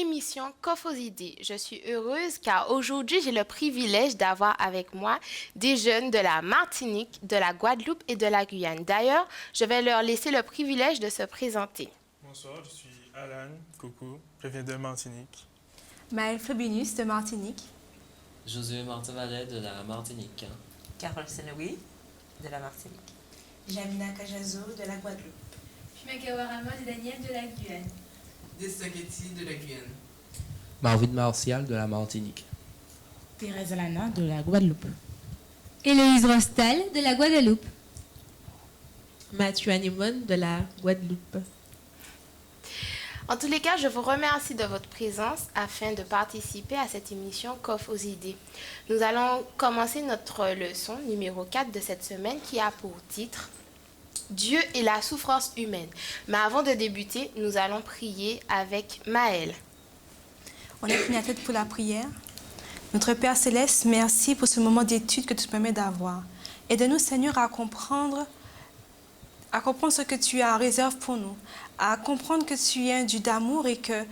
émission Coffre aux idées. Je suis heureuse car aujourd'hui j'ai le privilège d'avoir avec moi des jeunes de la Martinique, de la Guadeloupe et de la Guyane. D'ailleurs, je vais leur laisser le privilège de se présenter. Bonsoir, je suis Alan, coucou, je viens de Martinique. Maëlle Fabinus de Martinique. Josué Martin-Vallet de la Martinique. Carole Senoui de la Martinique. Jamina Kajazo de la Guadeloupe. Shumakawa Ramos et Daniel de la Guyane. Dessaguetti de la Guyane. Marvin Martial de la Martinique. Thérèse Lana de la Guadeloupe. Héloïse Rostal de la Guadeloupe. Mathieu Anémone de la Guadeloupe. En tous les cas, je vous remercie de votre présence afin de participer à cette émission Coffre aux idées. Nous allons commencer notre leçon numéro 4 de cette semaine qui a pour titre Dieu et la souffrance humaine. Mais avant de débuter, nous allons prier avec Maëlle. On incline la tête pour la prière. Notre Père Céleste, merci pour ce moment d'étude que tu permets d'avoir. Aide-nous, Seigneur, à comprendre ce que tu as en réserve pour nous, à comprendre que tu es un Dieu d'amour et que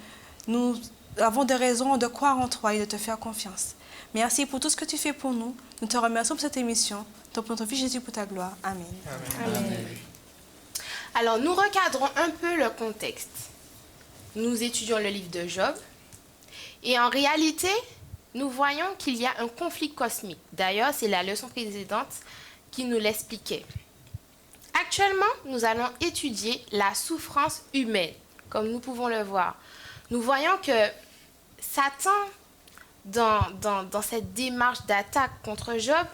nous avons des raisons de croire en toi et de te faire confiance. Merci pour tout ce que tu fais pour nous. Nous te remercions pour cette émission. Pour notre Fils Jésus, pour ta gloire. Amen. Amen. Amen. Alors, nous recadrons un peu le contexte. Nous étudions le livre de Job et en réalité, nous voyons qu'il y a un conflit cosmique. D'ailleurs, c'est la leçon précédente qui nous l'expliquait. Actuellement, nous allons étudier la souffrance humaine, comme nous pouvons le voir. Nous voyons que Satan, dans cette démarche d'attaque contre Job,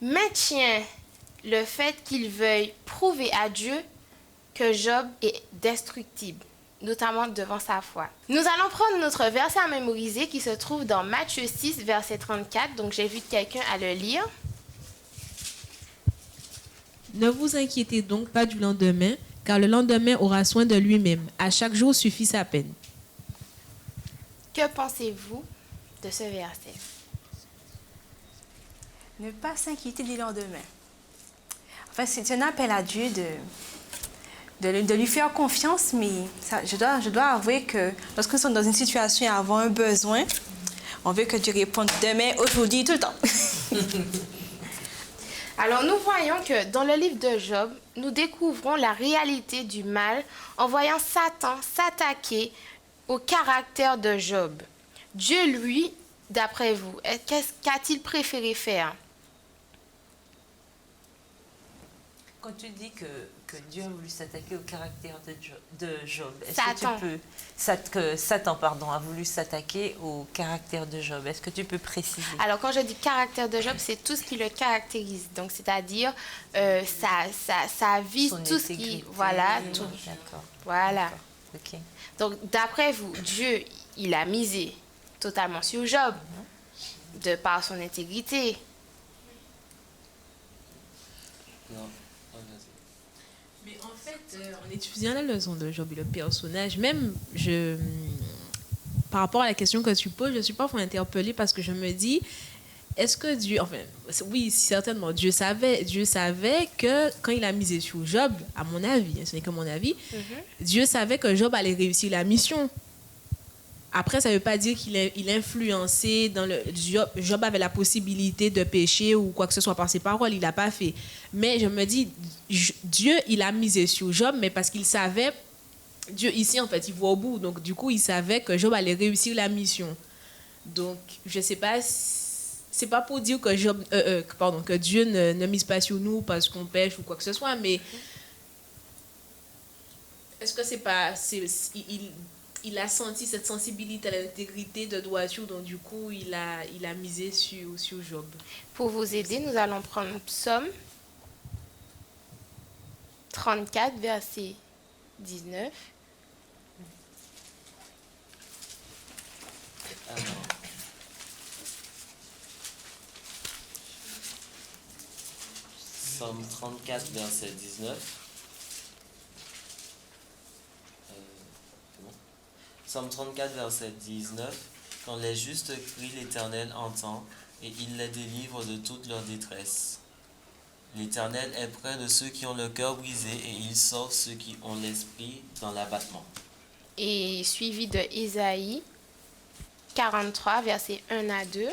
maintient le fait qu'il veuille prouver à Dieu que Job est destructible, notamment devant sa foi. Nous allons prendre notre verset à mémoriser qui se trouve dans Matthieu 6, verset 34. Donc, j'invite quelqu'un à le lire. Ne vous inquiétez donc pas du lendemain, car le lendemain aura soin de lui-même. À chaque jour suffit sa peine. Que pensez-vous de ce verset? Ne pas s'inquiéter du lendemain. Enfin, c'est un appel à Dieu de lui faire confiance, mais je dois avouer que lorsque nous sommes dans une situation et avons un besoin, on veut que Dieu réponde demain, aujourd'hui, tout le temps. Alors, nous voyons que dans le livre de Job, nous découvrons la réalité du mal en voyant Satan s'attaquer au caractère de Job. Dieu, lui, d'après vous, qu'a-t-il préféré faire? Quand tu dis que Dieu a voulu s'attaquer au caractère de Job, est-ce Satan. que Satan a voulu s'attaquer au caractère de Job? Est-ce que tu peux préciser? Alors, quand je dis caractère de Job, c'est tout ce qui le caractérise. Donc, c'est-à-dire sa vie, Son tout ce qui... intégrité. Voilà, tout. D'accord. Voilà. Ok. Donc, d'après vous, Dieu, il a misé totalement sur Job, de par son intégrité. Non. Mais en fait, en étudiant la leçon de Job et le personnage, même par rapport à la question que tu poses, je suis parfois interpellée parce que je me dis, est-ce que Dieu, enfin, oui, certainement, Dieu savait que quand il a misé sur Job, à mon avis, ce n'est que mon avis, Dieu savait que Job allait réussir la mission. Après, ça ne veut pas dire qu'il influençait dans le... Job avait la possibilité de pécher ou quoi que ce soit par ses paroles, il l'a pas fait. Mais je me dis, Dieu, il a misé sur Job, mais parce qu'il savait... Dieu, ici, en fait, il voit au bout. Donc, du coup, il savait que Job allait réussir la mission. Donc, je ne sais pas... C'est pas pour dire que Dieu ne mise pas sur nous parce qu'on pêche ou quoi que ce soit, mais... Est-ce que c'est pas... Il a senti cette sensibilité à l'intégrité de droiture, donc du coup, il a misé sur Job. Pour vous aider, nous allons prendre Psaume 34, verset 19. Alors. Psaume 34, verset 19. Psaume 34, verset 19. Quand les justes crient, l'Éternel entend, et il les délivre de toute leur détresse. L'Éternel est près de ceux qui ont le cœur brisé, et il sauve ceux qui ont l'esprit dans l'abattement. et suivi de Ésaïe 43, versets 1 à 2.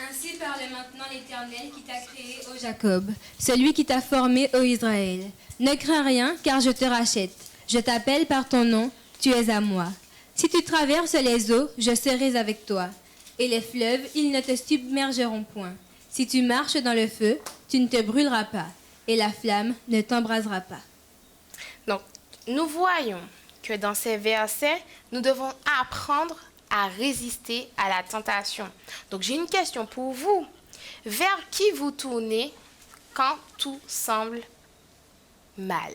Ainsi parle maintenant l'Éternel qui t'a créé, ô Jacob, celui qui t'a formé, ô Israël. Ne crains rien, car je te rachète. Je t'appelle par ton nom, tu es à moi. Si tu traverses les eaux, je serai avec toi. Et les fleuves, ils ne te submergeront point. Si tu marches dans le feu, tu ne te brûleras pas. Et la flamme ne t'embrasera pas. Donc, nous voyons que dans ces versets, nous devons apprendre à résister à la tentation. Donc, j'ai une question pour vous. Vers qui vous tournez quand tout semble mal?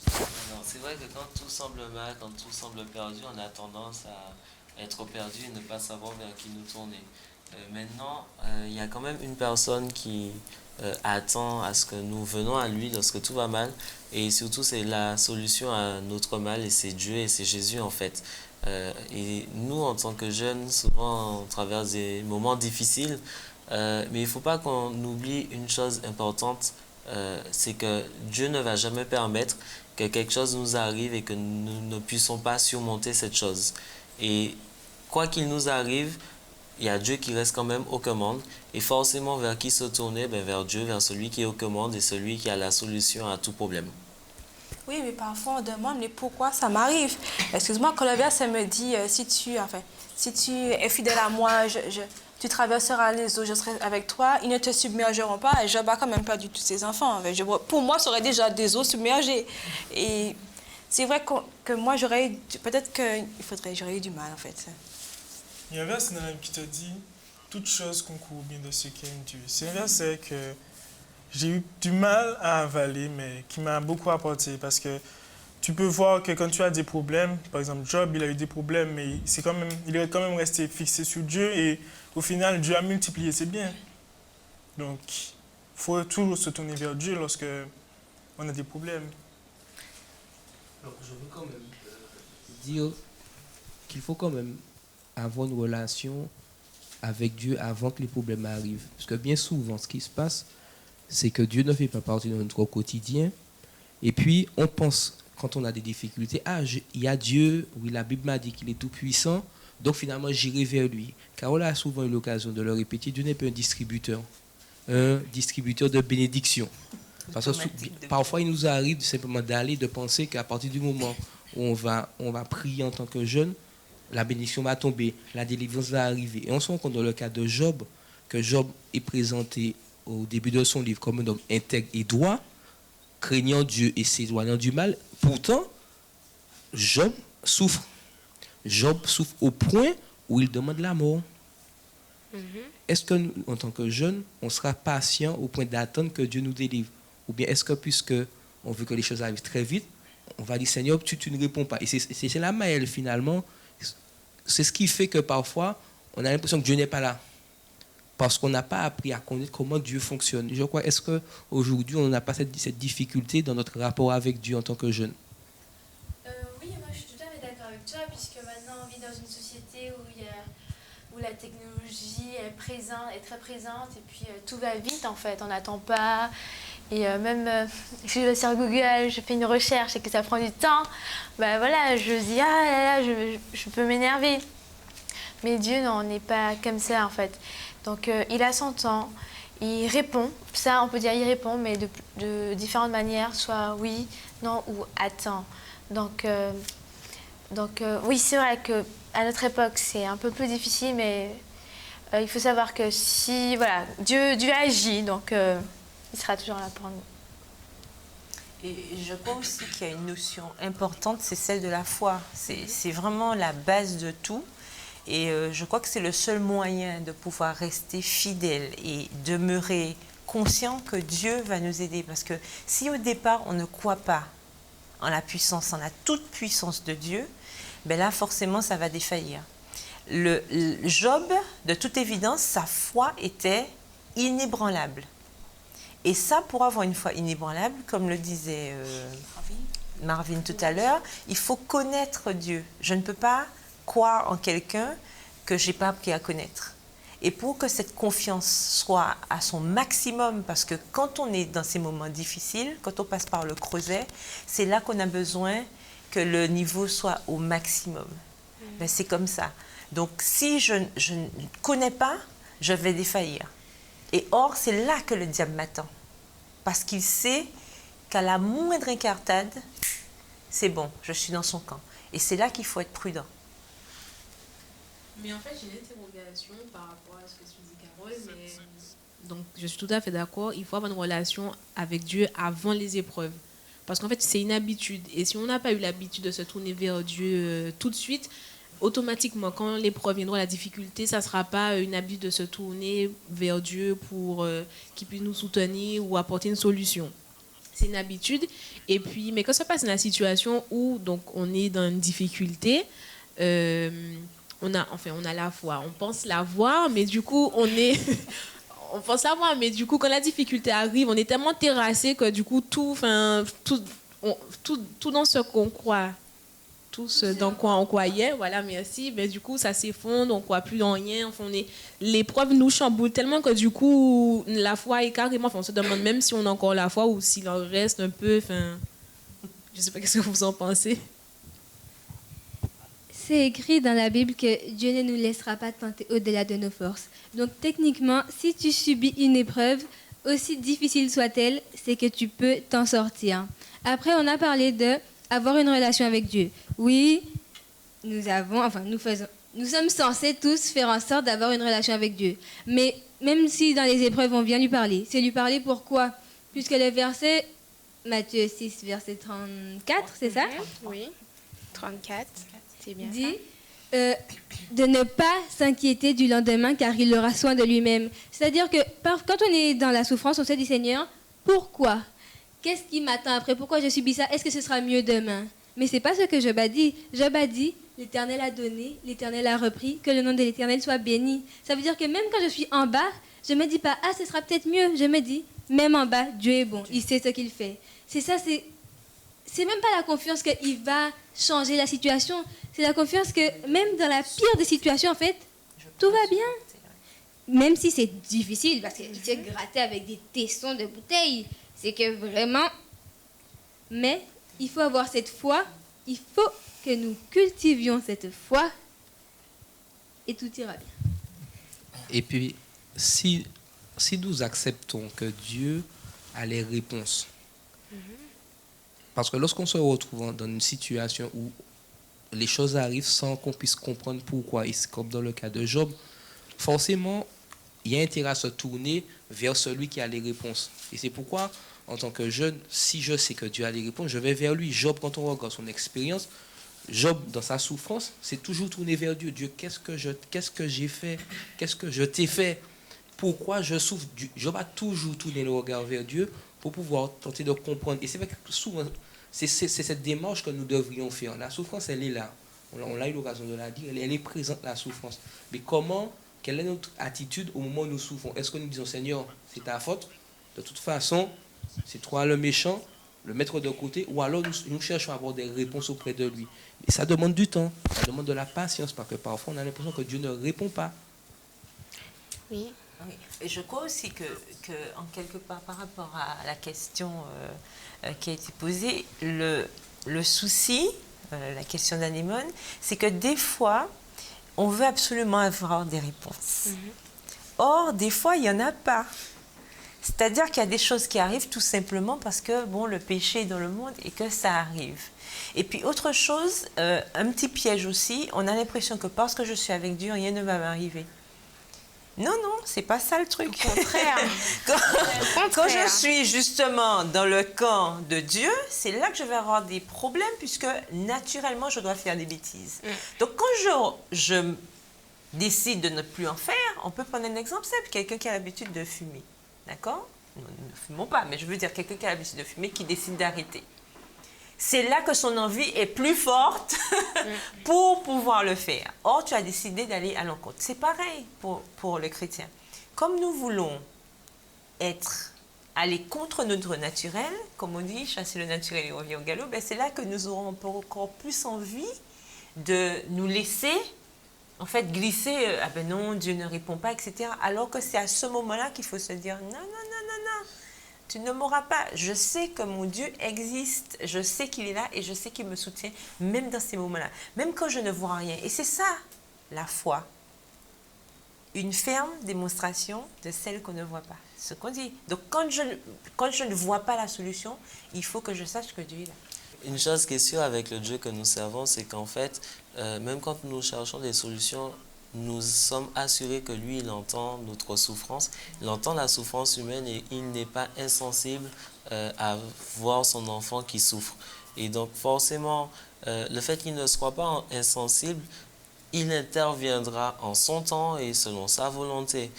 Alors, c'est vrai que quand tout semble mal, quand tout semble perdu, on a tendance à être perdu et ne pas savoir vers qui nous tourner. Maintenant, il y a quand même une personne qui attend à ce que nous venons à lui lorsque tout va mal. Et surtout, c'est la solution à notre mal et c'est Dieu et c'est Jésus en fait. Et nous, en tant que jeunes, souvent on traverse des moments difficiles. Mais il ne faut pas qu'on oublie une chose importante, c'est que Dieu ne va jamais permettre que quelque chose nous arrive et que nous ne puissions pas surmonter cette chose. Et quoi qu'il nous arrive, il y a Dieu qui reste quand même aux commandes. Et forcément, vers qui se tourner? Vers Dieu, vers celui qui est aux commandes et celui qui a la solution à tout problème. Oui, mais parfois on demande, mais pourquoi ça m'arrive? Excuse-moi, quand le verset me dit, si tu es fidèle à moi, tu traverseras les eaux, je serai avec toi, ils ne te submergeront pas. Et Job a quand même perdu tous ses enfants. Pour moi, ça aurait déjà des eaux submergées. Et c'est vrai que moi, j'aurais eu du mal, en fait. Il y a un verset dans la Bible qui te dit « Toute chose concourt bien de ceux qui aiment Dieu ». C'est un verset que j'ai eu du mal à avaler, mais qui m'a beaucoup apporté. Parce que tu peux voir que quand tu as des problèmes, par exemple Job, il a eu des problèmes, mais il est quand même resté fixé sur Dieu. Et au final, Dieu a multiplié ses biens. Donc, il faut toujours se tourner vers Dieu lorsque on a des problèmes. Alors, je veux quand même dire qu'il faut quand même avoir une relation avec Dieu avant que les problèmes arrivent. Parce que bien souvent, ce qui se passe, c'est que Dieu ne fait pas partie de notre quotidien. Et puis, on pense, quand on a des difficultés, il y a Dieu, oui, la Bible m'a dit qu'il est tout-puissant, donc finalement, j'irai vers lui. Carole a souvent eu l'occasion de le répéter, Dieu n'est pas un distributeur de bénédiction. Parce que parfois, il nous arrive simplement de penser qu'à partir du moment où on va prier en tant que jeune, la bénédiction va tomber, la délivrance va arriver. Et on se rend compte dans le cas de Job, que Job est présenté au début de son livre comme un homme intègre et droit, craignant Dieu et s'éloignant du mal. Pourtant, Job souffre. Job souffre au point où il demande la mort. Est-ce que nous, en tant que jeunes, on sera patient au point d'attendre que Dieu nous délivre? Ou bien est-ce que, puisque on veut que les choses arrivent très vite, on va dire, Seigneur, tu ne réponds pas. Et c'est la Maëlle, finalement. C'est ce qui fait que parfois, on a l'impression que Dieu n'est pas là. Parce qu'on n'a pas appris à connaître comment Dieu fonctionne. Je crois, est-ce qu'aujourd'hui, on n'a pas cette difficulté dans notre rapport avec Dieu en tant que jeune? Oui, moi je suis tout à fait d'accord avec toi, puisque maintenant on vit dans une société où la technologie est très présente, et puis tout va vite en fait, on n'attend pas. Et même si je vais sur Google, je fais une recherche et que ça prend du temps, voilà, je dis je peux m'énerver. Mais Dieu, non, on n'est pas comme ça en fait. Donc il a son temps, il répond. Ça, on peut dire il répond, mais de différentes manières, soit oui, non ou attends. Donc oui, c'est vrai qu'à notre époque, c'est un peu plus difficile, mais il faut savoir que si Dieu agit, donc il sera toujours là pour nous. Et je crois aussi qu'il y a une notion importante, c'est celle de la foi. C'est vraiment la base de tout. Et je crois que c'est le seul moyen de pouvoir rester fidèle et demeurer conscient que Dieu va nous aider. Parce que si au départ, on ne croit pas en la puissance, en la toute-puissance de Dieu, là, forcément, ça va défaillir. Le Job, de toute évidence, sa foi était inébranlable. Et ça, pour avoir une foi inébranlable, comme le disait Marvin tout à l'heure, il faut connaître Dieu. Je ne peux pas croire en quelqu'un que je n'ai pas appris à connaître. Et pour que cette confiance soit à son maximum, parce que quand on est dans ces moments difficiles, quand on passe par le creuset, c'est là qu'on a besoin que le niveau soit au maximum. Ben, c'est comme ça. Donc, si je ne connais pas, je vais défaillir. Et or, c'est là que le diable m'attend. Parce qu'il sait qu'à la moindre incartade, c'est bon, je suis dans son camp. Et c'est là qu'il faut être prudent. Mais en fait, j'ai une interrogation par rapport à ce que tu dis, Carole. Mais... Donc, je suis tout à fait d'accord. Il faut avoir une relation avec Dieu avant les épreuves. Parce qu'en fait, c'est une habitude. Et si on n'a pas eu l'habitude de se tourner vers Dieu tout de suite, automatiquement, quand l'épreuve viendra, la difficulté, ça ne sera pas une habitude de se tourner vers Dieu pour qu'il puisse nous soutenir ou apporter une solution. C'est une habitude. Et puis, mais quand ça passe dans la situation où donc, on est dans une difficulté, on a la foi. On pense l'avoir, mais du coup, on pense l'avoir, mais du coup, quand la difficulté arrive, on est tellement terrassé que du coup, tout dans ce qu'on croit, tout ce dans quoi on croyait, voilà, merci, mais du coup, ça s'effondre, on ne croit plus en rien. Enfin, l'épreuve nous chamboule tellement que du coup, la foi est carrément... Enfin, on se demande même si on a encore la foi ou s'il en reste un peu. Enfin, je ne sais pas qu'est-ce que vous en pensez. C'est écrit dans la Bible que Dieu ne nous laissera pas tenter au-delà de nos forces. Donc techniquement, si tu subis une épreuve, aussi difficile soit-elle, c'est que tu peux t'en sortir. Après, on a parlé d'avoir une relation avec Dieu. Oui, nous sommes censés tous faire en sorte d'avoir une relation avec Dieu. Mais même si dans les épreuves, on vient lui parler, c'est lui parler pourquoi? Puisque le verset, Matthieu 6, verset 34, c'est ça? Oui, 34. Bien dit de ne pas s'inquiéter du lendemain car il aura soin de lui-même. C'est-à-dire que quand on est dans la souffrance, on se dit Seigneur, pourquoi? Qu'est-ce qui m'attend après? Pourquoi je subis ça? Est-ce que ce sera mieux demain? Mais ce n'est pas ce que Job a dit. Job a dit, l'Éternel a donné, l'Éternel a repris, que le nom de l'Éternel soit béni. Ça veut dire que même quand je suis en bas, je ne me dis pas, ce sera peut-être mieux. Je me dis, même en bas, Dieu est bon, il sait ce qu'il fait. C'est ça, c'est même pas la confiance qu'il va changer la situation. C'est la confiance que même dans la pire des situations, en fait, tout va bien. Même si c'est difficile, parce que tu es gratté avec des tessons de bouteilles. C'est que vraiment... Mais il faut avoir cette foi. Il faut que nous cultivions cette foi. Et tout ira bien. Et puis, si nous acceptons que Dieu a les réponses, parce que lorsqu'on se retrouve dans une situation où les choses arrivent sans qu'on puisse comprendre pourquoi, et comme dans le cas de Job, forcément, il y a intérêt à se tourner vers celui qui a les réponses. Et c'est pourquoi, en tant que jeune, si je sais que Dieu a les réponses, je vais vers lui. Job, quand on regarde son expérience, Job, dans sa souffrance, c'est toujours tourné vers Dieu. Dieu, qu'est-ce que j'ai fait? Qu'est-ce que je t'ai fait? Pourquoi je souffre? Job a toujours tourné le regard vers Dieu pour pouvoir tenter de comprendre. Et c'est vrai que souvent, c'est cette démarche que nous devrions faire. La souffrance, elle est là. On a eu l'occasion de la dire. Elle est présente, la souffrance. Mais quelle est notre attitude au moment où nous souffrons? Est-ce que nous disons, Seigneur, c'est ta faute? De toute façon, c'est toi le méchant, le mettre de côté. Ou alors nous cherchons à avoir des réponses auprès de lui. Et ça demande du temps. Ça demande de la patience. Parce que parfois, on a l'impression que Dieu ne répond pas. Oui. Oui. Et je crois aussi que en quelque part, par rapport à la question qui a été posée, le souci, la question d'Anémone, c'est que des fois, on veut absolument avoir des réponses. Or, des fois, il n'y en a pas. C'est-à-dire qu'il y a des choses qui arrivent tout simplement parce que, bon, le péché est dans le monde et que ça arrive. Et puis, autre chose, un petit piège aussi, on a l'impression que parce que je suis avec Dieu, rien ne va m'arriver. Non, c'est pas ça le truc. Au contraire. Quand je suis justement dans le camp de Dieu, c'est là que je vais avoir des problèmes puisque naturellement, je dois faire des bêtises. Donc, quand je décide de ne plus en faire, on peut prendre un exemple simple. Quelqu'un qui a l'habitude de fumer, d'accord? Nous ne fumons pas, mais je veux dire quelqu'un qui a l'habitude de fumer qui décide d'arrêter. C'est là que son envie est plus forte pour pouvoir le faire. Or, tu as décidé d'aller à l'encontre. C'est pareil pour le chrétien. Comme nous voulons aller contre notre naturel, comme on dit, chasser le naturel et revenir au galop, ben c'est là que nous aurons encore plus envie de nous laisser en fait, glisser, ah ben non, Dieu ne répond pas, etc. Alors que c'est à ce moment-là qu'il faut se dire, non, non, non, non, non, tu ne m'auras pas. Je sais que mon Dieu existe, je sais qu'il est là et je sais qu'il me soutient, même dans ces moments-là, même quand je ne vois rien. Et c'est ça, la foi. Une ferme démonstration de celle qu'on ne voit pas. Ce qu'on dit. Donc, quand je ne vois pas la solution, il faut que je sache que Dieu est là. Une chose qui est sûre avec le Dieu que nous servons, c'est qu'en fait, même quand nous cherchons des solutions, nous sommes assurés que lui, il entend notre souffrance, il entend la souffrance humaine et il n'est pas insensible à voir son enfant qui souffre. Et donc, forcément, le fait qu'il ne soit pas insensible, il interviendra en son temps et selon sa volonté.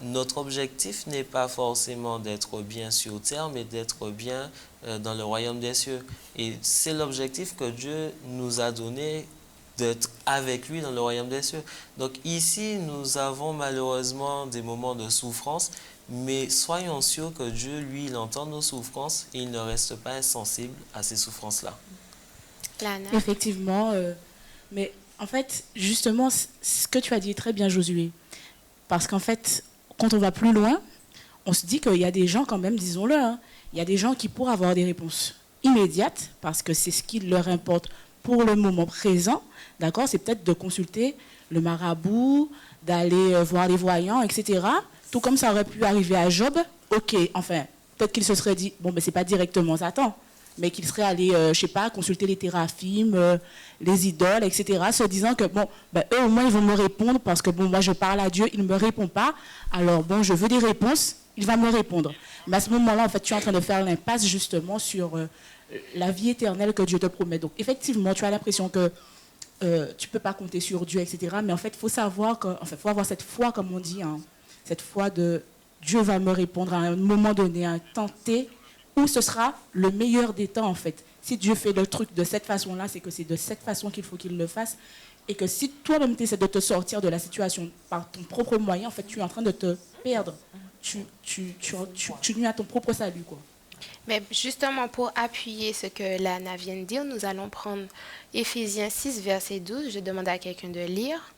Notre objectif n'est pas forcément d'être bien sur terre, mais d'être bien dans le royaume des cieux. Et c'est l'objectif que Dieu nous a donné, d'être avec lui dans le royaume des cieux. Donc ici, nous avons malheureusement des moments de souffrance, mais soyons sûrs que Dieu, lui, il entend nos souffrances et il ne reste pas insensible à ces souffrances-là. Lana. Effectivement, mais en fait, justement, ce que tu as dit est très bien, Josué. Parce qu'en fait, quand on va plus loin, on se dit qu'il y a des gens quand même, disons-le, hein, il y a des gens qui pourraient avoir des réponses immédiates, parce que c'est ce qui leur importe pour le moment présent, d'accord? C'est peut-être de consulter le marabout, d'aller voir les voyants, etc. Tout comme ça aurait pu arriver à Job. Ok, enfin, peut-être qu'il se serait dit, bon, ben c'est pas directement Satan, mais qu'il serait allé, je sais pas, consulter les téraphimes, les idoles, etc., se disant que, bon, ben, eux au moins, ils vont me répondre, parce que, bon, moi, je parle à Dieu, il ne me répond pas, alors, bon, je veux des réponses, il va me répondre. Mais à ce moment-là, en fait, tu es en train de faire l'impasse, justement, sur la vie éternelle que Dieu te promet. Donc, effectivement, tu as l'impression que tu ne peux pas compter sur Dieu, etc., mais en fait, il faut savoir que, enfin, faut avoir cette foi, comme on dit, hein, cette foi de Dieu va me répondre à un moment donné, à un temps T, où ce sera le meilleur des temps, en fait. Si Dieu fait le truc de cette façon-là, c'est que c'est de cette façon qu'il faut qu'il le fasse. Et que si toi-même tu essaies de te sortir de la situation par ton propre moyen, en fait, tu es en train de te perdre. Tu nuis à ton propre salut, quoi. Mais justement, pour appuyer ce que Lana vient de dire, nous allons prendre Éphésiens 6, verset 12. Je demande à quelqu'un de lire.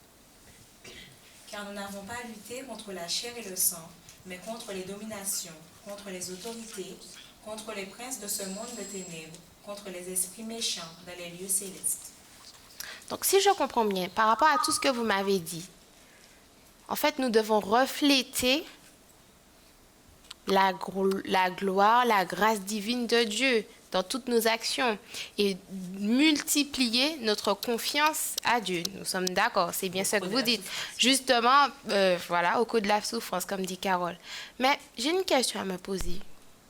Car nous n'avons pas à lutter contre la chair et le sang, mais contre les dominations, contre les autorités, contre les princes de ce monde de ténèbres, contre les esprits méchants dans les lieux célestes. Donc, si je comprends bien, par rapport à tout ce que vous m'avez dit, en fait, nous devons refléter la gloire, la grâce divine de Dieu dans toutes nos actions et multiplier notre confiance à Dieu. Nous sommes d'accord, c'est bien ce que vous dites. Justement, voilà, au cours de la souffrance, comme dit Carole. Mais j'ai une question à me poser.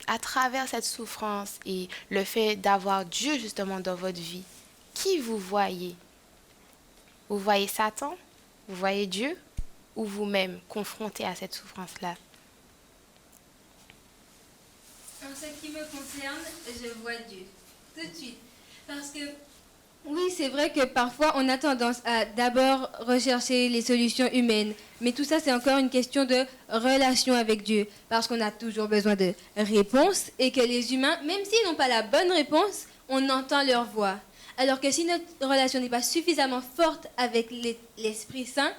À travers cette souffrance et le fait d'avoir Dieu justement dans votre vie, qui vous voyez? Vous voyez Satan? Vous voyez Dieu? Ou vous-même confronté à cette souffrance-là? En ce qui me concerne, je vois Dieu tout de suite. Parce que, oui, c'est vrai que parfois on a tendance à d'abord rechercher les solutions humaines. Mais tout ça, c'est encore une question de relation avec Dieu. Parce qu'on a toujours besoin de réponses et que les humains, même s'ils n'ont pas la bonne réponse, on entend leur voix. Alors que si notre relation n'est pas suffisamment forte avec l'Esprit Saint,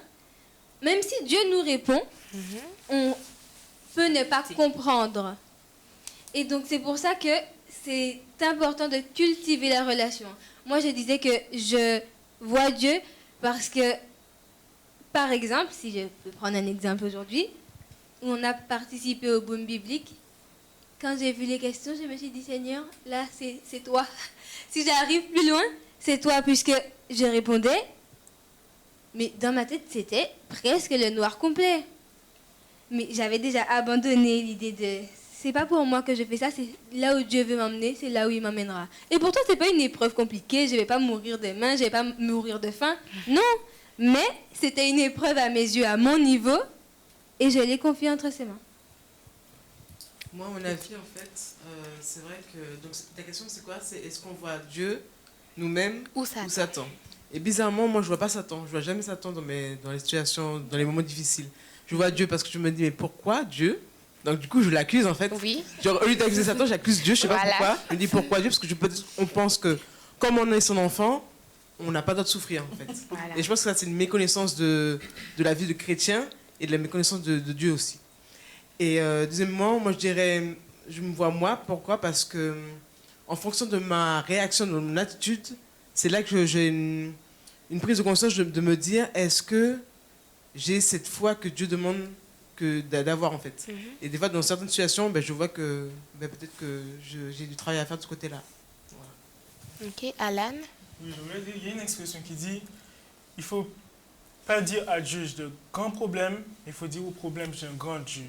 même si Dieu nous répond, on peut ne pas comprendre. Et donc, c'est pour ça que c'est important de cultiver la relation. Moi, je disais que je vois Dieu parce que, par exemple, si je peux prendre un exemple aujourd'hui, où on a participé au boom biblique, quand j'ai vu les questions, je me suis dit, Seigneur, là, c'est toi. Si j'arrive plus loin, c'est toi, puisque je répondais, mais dans ma tête, c'était presque le noir complet. Mais j'avais déjà abandonné l'idée de... C'est pas pour moi que je fais ça, c'est là où Dieu veut m'emmener, c'est là où il m'emmènera. Et pourtant, c'est pas une épreuve compliquée, je vais pas mourir de faim, je vais pas mourir de faim. Non, mais c'était une épreuve à mes yeux, à mon niveau, et je l'ai confiée entre ses mains. Moi, mon avis, en fait, c'est vrai que... Donc, ta question, c'est quoi? C'est est-ce qu'on voit Dieu, nous-mêmes, ou Satan? Et bizarrement, moi, je vois pas Satan. Je vois jamais Satan dans les situations, dans les moments difficiles. Je vois Dieu parce que je me dis, mais pourquoi Dieu? Donc, du coup, je l'accuse, en fait. Oui. Genre, au lieu d'accuser Satan, j'accuse Dieu, je sais pas pourquoi. Je me dis, pourquoi Dieu? Parce que on pense que, comme on est son enfant, on n'a pas droit de souffrir, en fait. Voilà. Et je pense que ça, c'est une méconnaissance de la vie de chrétien et de la méconnaissance de Dieu aussi. Et deuxièmement, moi, je dirais, je me vois moi, pourquoi? Parce que en fonction de ma réaction, de mon attitude, c'est là que j'ai une prise de conscience de me dire, est-ce que j'ai cette foi que Dieu demande d'avoir, en fait. Et des fois, dans certaines situations, je vois que peut-être que j'ai du travail à faire de ce côté-là. Voilà. Ok, Alan? Oui, je voulais dire, il y a une expression qui dit, il faut pas dire à Dieu j'ai de grands problèmes, il faut dire au problème j'ai un grand Dieu.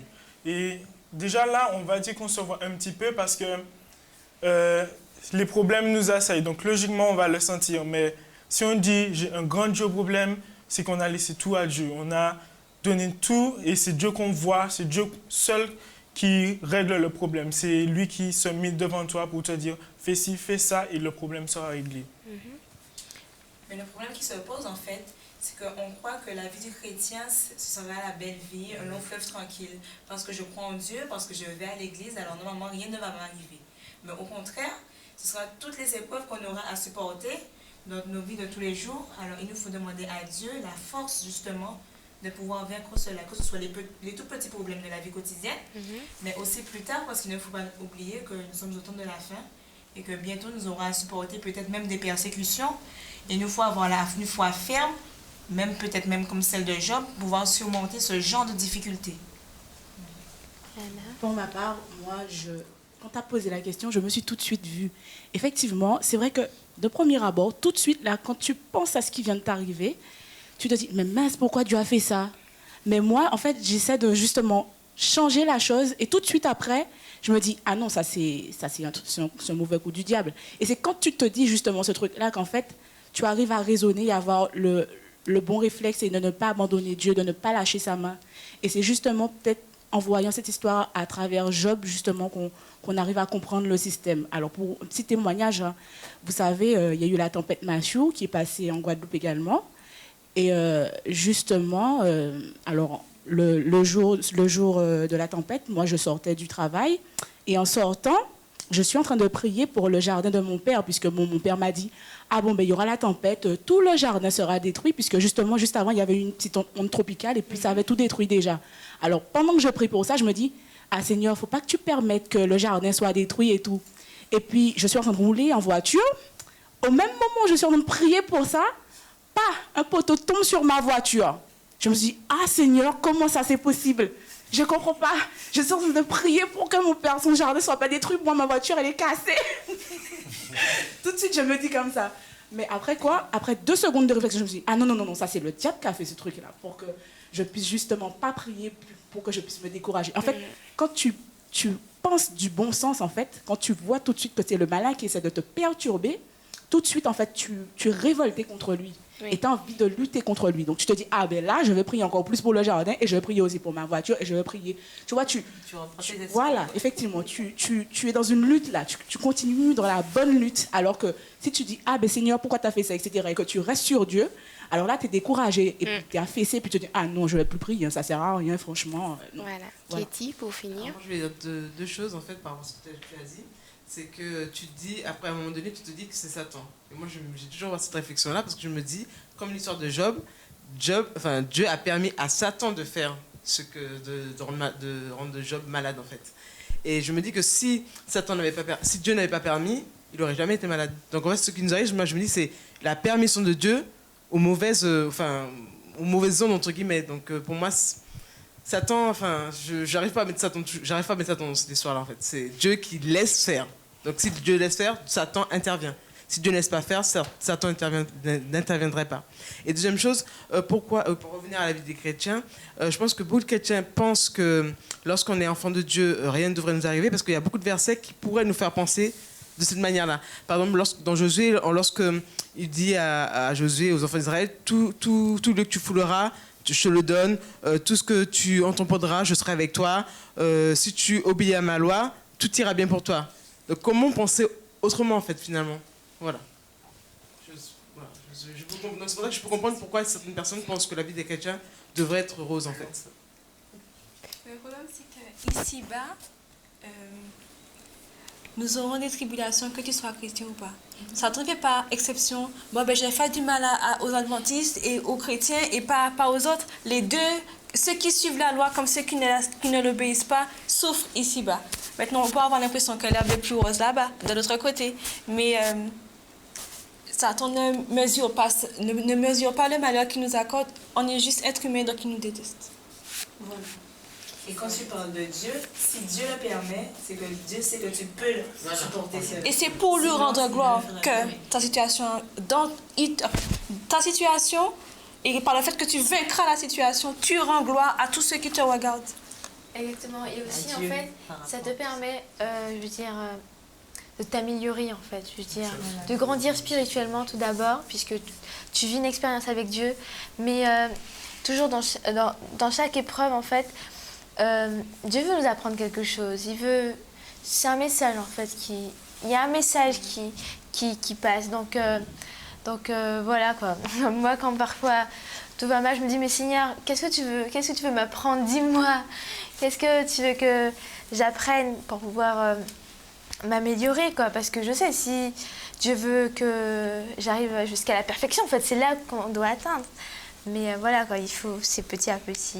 Et déjà là, on va dire qu'on se voit un petit peu parce que les problèmes nous assaillent. Donc logiquement, on va le sentir. Mais si on dit j'ai un grand Dieu au problème, c'est qu'on a laissé tout à Dieu. On a donné tout et c'est Dieu qu'on voit, c'est Dieu seul qui règle le problème. C'est lui qui se met devant toi pour te dire fais ci, fais ça et le problème sera réglé. Mais le problème qui se pose en fait, c'est qu'on croit que la vie du chrétien, ce sera la belle vie, un long fleuve tranquille. Parce que je crois en Dieu, parce que je vais à l'église, alors normalement rien ne va m'arriver. Mais au contraire, ce sera toutes les épreuves qu'on aura à supporter dans nos vies de tous les jours. Alors il nous faut demander à Dieu la force justement de pouvoir vaincre cela, que ce soit les tout petits problèmes de la vie quotidienne, mais aussi plus tard, parce qu'il ne faut pas oublier que nous sommes au temps de la fin et que bientôt nous aurons à supporter peut-être même des persécutions. Et il nous faut avoir une foi ferme, même peut-être même comme celle de Job, pouvoir surmonter ce genre de difficultés. Pour ma part, moi, quand tu as posé la question, je me suis tout de suite vue. Effectivement, c'est vrai que de premier abord, tout de suite, là, quand tu penses à ce qui vient de t'arriver, tu te dis, mais mince, pourquoi Dieu a fait ça? Mais moi, en fait, j'essaie de justement changer la chose et tout de suite après, je me dis, ah non, ça c'est un mauvais coup du diable. Et c'est quand tu te dis justement ce truc-là qu'en fait, tu arrives à raisonner et à avoir le bon réflexe et de ne pas abandonner Dieu, de ne pas lâcher sa main. Et c'est justement peut-être en voyant cette histoire à travers Job, justement, qu'on arrive à comprendre le système. Alors, pour un petit témoignage, hein, vous savez, il y a eu la tempête Matthew qui est passée en Guadeloupe également. Et justement, alors, le jour de la tempête, moi, je sortais du travail. Et en sortant, je suis en train de prier pour le jardin de mon père, puisque mon père m'a dit, ah bon, ben, il y aura la tempête, tout le jardin sera détruit, puisque justement, juste avant, il y avait une petite onde tropicale, et puis ça avait tout détruit déjà. Alors, pendant que je prie pour ça, je me dis, ah Seigneur, il ne faut pas que tu permettes que le jardin soit détruit et tout. Et puis, je suis en train de rouler en voiture. Au même moment où je suis en train de prier pour ça, un poteau tombe sur ma voiture. Je me suis dit, ah Seigneur, comment ça c'est possible? Je ne comprends pas. Je suis en train de prier pour que mon père, son jardin ne soit pas détruit. Moi, ma voiture, elle est cassée. Tout de suite, je me dis comme ça. Mais après quoi? Après 2 secondes de réflexion, je me suis dit, ah non, ça c'est le diable qui a fait ce truc-là, pour que je puisse justement pas prier, pour que je puisse me décourager. En fait, quand tu penses du bon sens, en fait, quand tu vois tout de suite que c'est le malin qui essaie de te perturber, tout de suite, en fait, tu es révolté contre lui. Oui. Et tu as envie de lutter contre lui. Donc, tu te dis, ah ben là, je vais prier encore plus pour le jardin et je vais prier aussi pour ma voiture et je vais prier. Tu vois, voilà, effectivement, tu es dans une lutte là. Tu continues dans la bonne lutte. Alors que si tu dis, ah ben Seigneur, pourquoi tu as fait ça, etc., et que tu restes sur Dieu, alors là, tu es découragé et puis tu es affaissé, puis tu te dis, ah non, je ne vais plus prier, ça ne sert à rien, franchement. Non. Voilà. Katie, pour finir. Alors, je vais dire deux choses en fait par rapport à ce que tu as dit. C'est que tu te dis, après à un moment donné, tu te dis que c'est Satan. Et moi, j'ai toujours cette réflexion-là parce que je me dis, comme l'histoire de Job, Dieu a permis à Satan de faire de rendre Job malade, en fait. Et je me dis que si Dieu n'avait pas permis, il n'aurait jamais été malade. Donc, en fait, ce qui nous arrive, moi, je me dis, c'est la permission de Dieu aux mauvaises zones, entre guillemets. Donc, pour moi, Satan, j'arrive pas à mettre Satan dans cette histoire-là, en fait. C'est Dieu qui laisse faire. Donc, si Dieu laisse faire, Satan intervient. Si Dieu ne laisse pas faire, Satan n'interviendrait pas. Et deuxième chose, pour revenir à la vie des chrétiens, je pense que beaucoup de chrétiens pensent que lorsqu'on est enfant de Dieu, rien ne devrait nous arriver, parce qu'il y a beaucoup de versets qui pourraient nous faire penser de cette manière-là. Par exemple, dans Josué, lorsqu'il dit à Josué, aux enfants d'Israël, tout le que tu fouleras, je te le donne, tout ce que tu entreprendras, je serai avec toi. Si tu obéis à ma loi, tout ira bien pour toi. Donc, comment penser autrement, en fait, finalement? Voilà. Donc, c'est pour ça que je peux comprendre pourquoi certaines personnes pensent que la vie des chrétiens devrait être rose, en fait. Le problème, c'est qu'ici-bas, nous aurons des tribulations, que tu sois chrétien ou pas. Ça ne fait pas exception. Bon, ben, j'ai fait du mal aux adventistes et aux chrétiens et pas aux autres. Les deux, ceux qui suivent la loi comme ceux qui ne l'obéissent pas, souffrent ici-bas. Maintenant, on peut avoir l'impression que l'herbe est plus rose là-bas, de l'autre côté. Mais Satan ne mesure pas le malheur qu'il nous accorde. On est juste être humain, donc il nous déteste. Voilà. Et quand tu parles de Dieu, si Dieu le permet, c'est que Dieu sait que tu peux le supporter. Et c'est pour lui rendre gloire que ta situation, et par le fait que tu vaincras la situation, tu rends gloire à tous ceux qui te regardent. Exactement. Et aussi, en fait, ça te permet, de t'améliorer, en fait. De grandir spirituellement tout d'abord, puisque tu vis une expérience avec Dieu. Mais toujours dans chaque épreuve, en fait, Dieu veut nous apprendre quelque chose. C'est un message, en fait, il y a un message qui passe. Donc voilà, quoi. Moi, quand parfois tout va mal, je me dis, mais Seigneur, qu'est-ce que tu veux m'apprendre? Dis-moi. Qu'est-ce que tu veux que j'apprenne pour pouvoir m'améliorer, quoi? Parce que je sais, si Dieu veut que j'arrive jusqu'à la perfection, en fait, c'est là qu'on doit atteindre. Mais voilà, quoi, c'est petit à petit.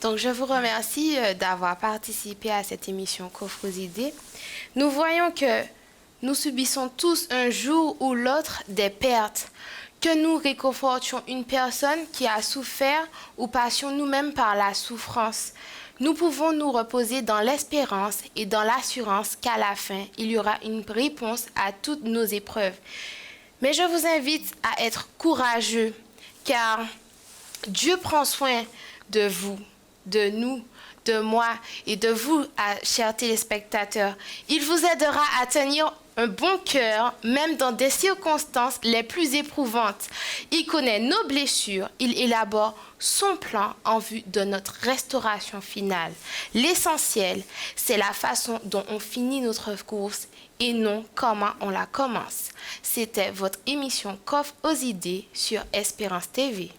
Donc, je vous remercie d'avoir participé à cette émission Coffre aux idées. Nous voyons que nous subissons tous un jour ou l'autre des pertes. Que nous réconfortions une personne qui a souffert ou passions nous-mêmes par la souffrance. Nous pouvons nous reposer dans l'espérance et dans l'assurance qu'à la fin, il y aura une réponse à toutes nos épreuves. Mais je vous invite à être courageux, car Dieu prend soin de vous, de nous, de moi et de vous, chers téléspectateurs. Il vous aidera à tenir un bon cœur, même dans des circonstances les plus éprouvantes. Il connaît nos blessures, il élabore son plan en vue de notre restauration finale. L'essentiel, c'est la façon dont on finit notre course et non comment on la commence. C'était votre émission Coffre aux idées sur Espérance TV.